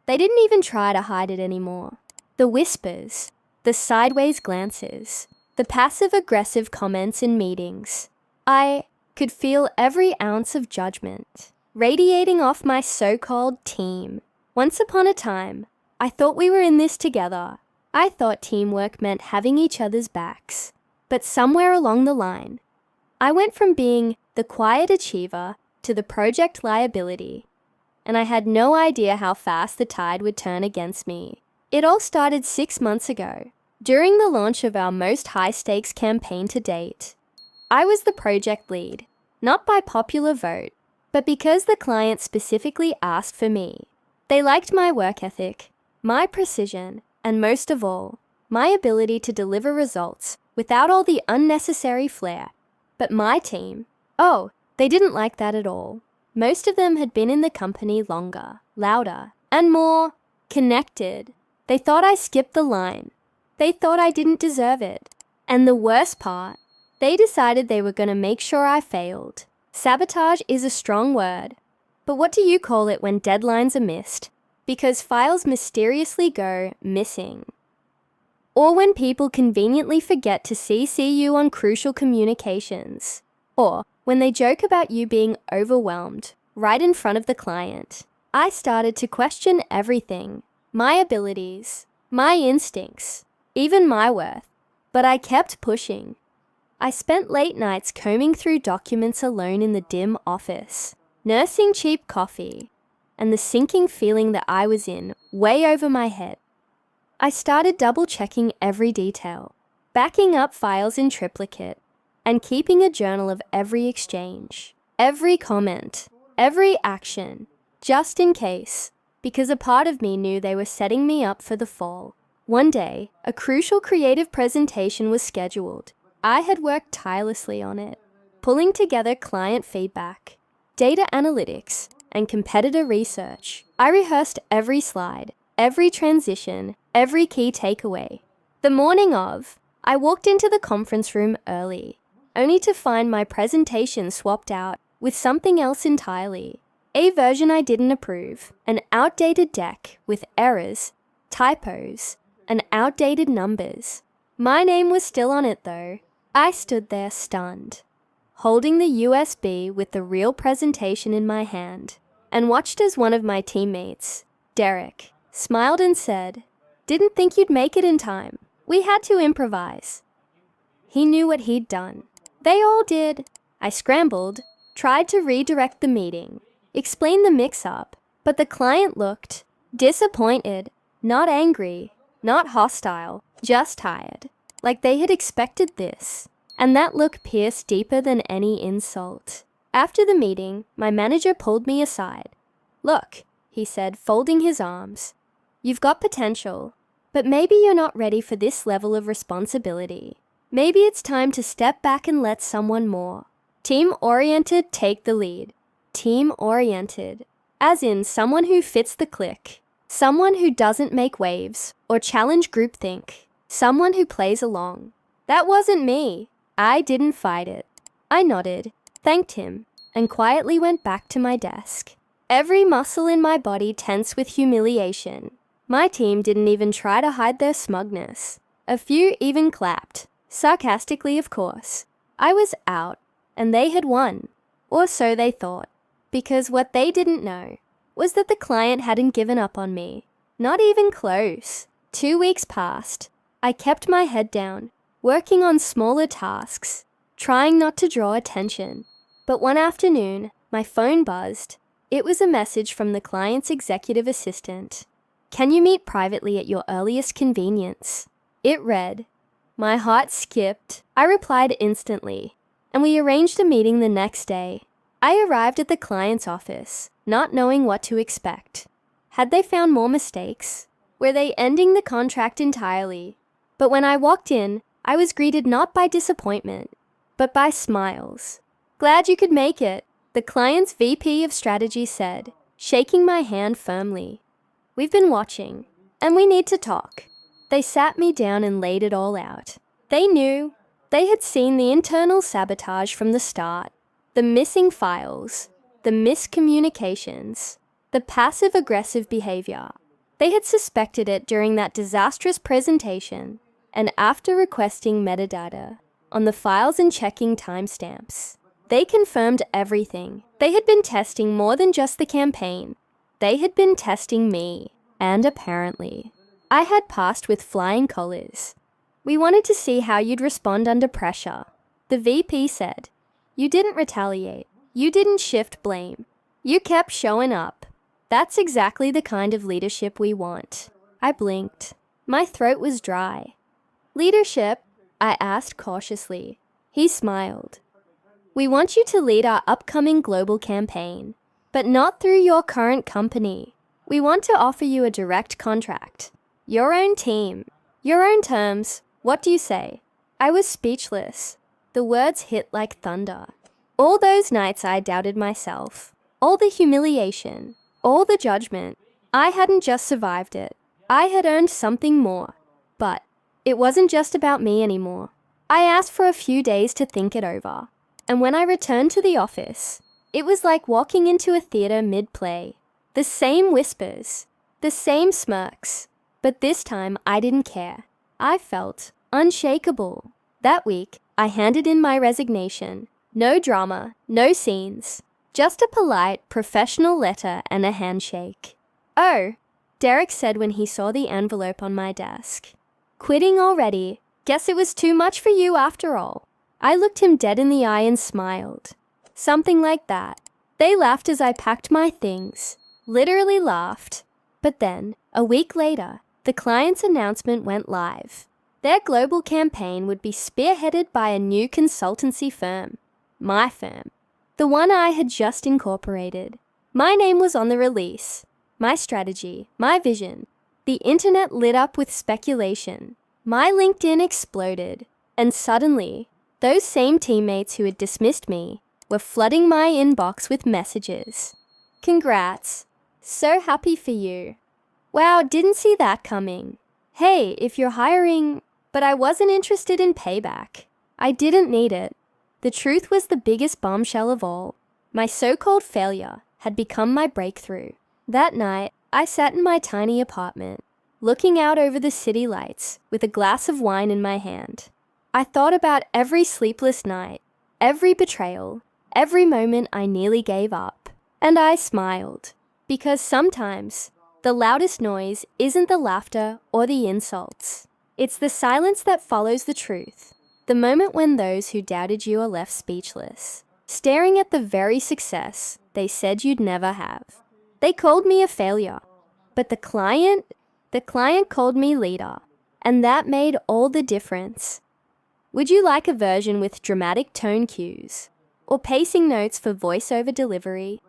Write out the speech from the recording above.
They didn't even try to hide it anymore. The whispers, the sideways glances, the passive-aggressive comments in meetings. I could feel every ounce of judgment radiating off my so-called team. Once upon a time, I thought we were in this together. I thought teamwork meant having each other's backs. But somewhere along the line, I went from being the quiet achiever to the project liability, and I had no idea how fast the tide would turn against me. It all started 6 months ago, during the launch of our most high-stakes campaign to date. I was the project lead, not by popular vote, but because the client specifically asked for me. They liked my work ethic, my precision, and most of all, my ability to deliver results without all the unnecessary flair. But my team, they didn't like that at all. Most of them had been in the company longer, louder, and more connected. They thought I skipped the line. They thought I didn't deserve it. And the worst part, they decided they were going to make sure I failed. Sabotage is a strong word, but what do you call it when deadlines are missed? Because files mysteriously go missing. Or when people conveniently forget to CC you on crucial communications. Or when they joke about you being overwhelmed right in front of the client. I started to question everything. My abilities, my instincts, even my worth. But I kept pushing. I spent late nights combing through documents alone in the dim office, nursing cheap coffee, and the sinking feeling that I was in way over my head. I started double-checking every detail, backing up files in triplicate, and keeping a journal of every exchange, every comment, every action, just in case, because a part of me knew they were setting me up for the fall. One day, a crucial creative presentation was scheduled. I had worked tirelessly on it, pulling together client feedback, data analytics, and competitor research. I rehearsed every slide, every transition, every key takeaway. The morning of, I walked into the conference room early, only to find my presentation swapped out with something else entirely. A version I didn't approve, an outdated deck with errors, typos, and outdated numbers. My name was still on it though. I stood there stunned, holding the USB with the real presentation in my hand, and watched as one of my teammates, Derek, smiled and said, "Didn't think you'd make it in time. We had to improvise." He knew what he'd done. They all did. I scrambled, tried to redirect the meeting, explain the mix-up, but the client looked disappointed, not angry, not hostile, just tired. Like they had expected this, and that look pierced deeper than any insult. After the meeting, my manager pulled me aside. "Look," he said, folding his arms, "you've got potential, but maybe you're not ready for this level of responsibility. Maybe it's time to step back and let someone more team-oriented take the lead." Team-oriented, as in someone who fits the clique, someone who doesn't make waves or challenge groupthink. Someone who plays along. That wasn't me. I didn't fight it. I nodded, thanked him, and quietly went back to my desk. Every muscle in my body tense with humiliation. My team didn't even try to hide their smugness. A few even clapped, sarcastically of course. I was out, and they had won. Or so they thought. Because what they didn't know was that the client hadn't given up on me. Not even close. 2 weeks passed. I kept my head down, working on smaller tasks, trying not to draw attention. But one afternoon, my phone buzzed. It was a message from the client's executive assistant. "Can you meet privately at your earliest convenience?" It read. My heart skipped. I replied instantly, and we arranged a meeting the next day. I arrived at the client's office, not knowing what to expect. Had they found more mistakes? Were they ending the contract entirely? But when I walked in, I was greeted not by disappointment, but by smiles. "Glad you could make it," the client's VP of strategy said, shaking my hand firmly. "We've been watching, and we need to talk." They sat me down and laid it all out. They knew. They had seen the internal sabotage from the start. The missing files, the miscommunications, the passive-aggressive behavior. They had suspected it during that disastrous presentation, and after requesting metadata on the files and checking timestamps, they confirmed everything. They had been testing more than just the campaign. They had been testing me, and apparently, I had passed with flying colors. "We wanted to see how you'd respond under pressure," the VP said. "You didn't retaliate. You didn't shift blame. You kept showing up. That's exactly the kind of leadership we want." I blinked. My throat was dry. "Leadership?" I asked cautiously. He smiled. "We want you to lead our upcoming global campaign, but not through your current company. We want to offer you a direct contract. Your own team. Your own terms. What do you say?" I was speechless. The words hit like thunder. All those nights I doubted myself. All the humiliation. All the judgment. I hadn't just survived it. I had earned something more. But it wasn't just about me anymore. I asked for a few days to think it over. And when I returned to the office, it was like walking into a theater mid-play. The same whispers. The same smirks. But this time I didn't care. I felt unshakable. That week, I handed in my resignation. No drama, no scenes. Just a polite, professional letter and a handshake. "Oh," Derek said when he saw the envelope on my desk. "Quitting already? Guess it was too much for you after all." I looked him dead in the eye and smiled. Something like that. They laughed as I packed my things. Literally laughed. But then, a week later, the client's announcement went live. Their global campaign would be spearheaded by a new consultancy firm. My firm. The one I had just incorporated. My name was on the release. My strategy. My vision. The internet lit up with speculation. My LinkedIn exploded. And suddenly, those same teammates who had dismissed me were flooding my inbox with messages. "Congrats. So happy for you. Wow, didn't see that coming. Hey, if you're hiring..." But I wasn't interested in payback. I didn't need it. The truth was the biggest bombshell of all. My so-called failure had become my breakthrough. That night, I sat in my tiny apartment, looking out over the city lights with a glass of wine in my hand. I thought about every sleepless night, every betrayal, every moment I nearly gave up. And I smiled, because sometimes the loudest noise isn't the laughter or the insults. It's the silence that follows the truth. The moment when those who doubted you are left speechless, staring at the very success they said you'd never have. They called me a failure, but the client called me leader, and that made all the difference. Would you like a version with dramatic tone cues, or pacing notes for voiceover delivery?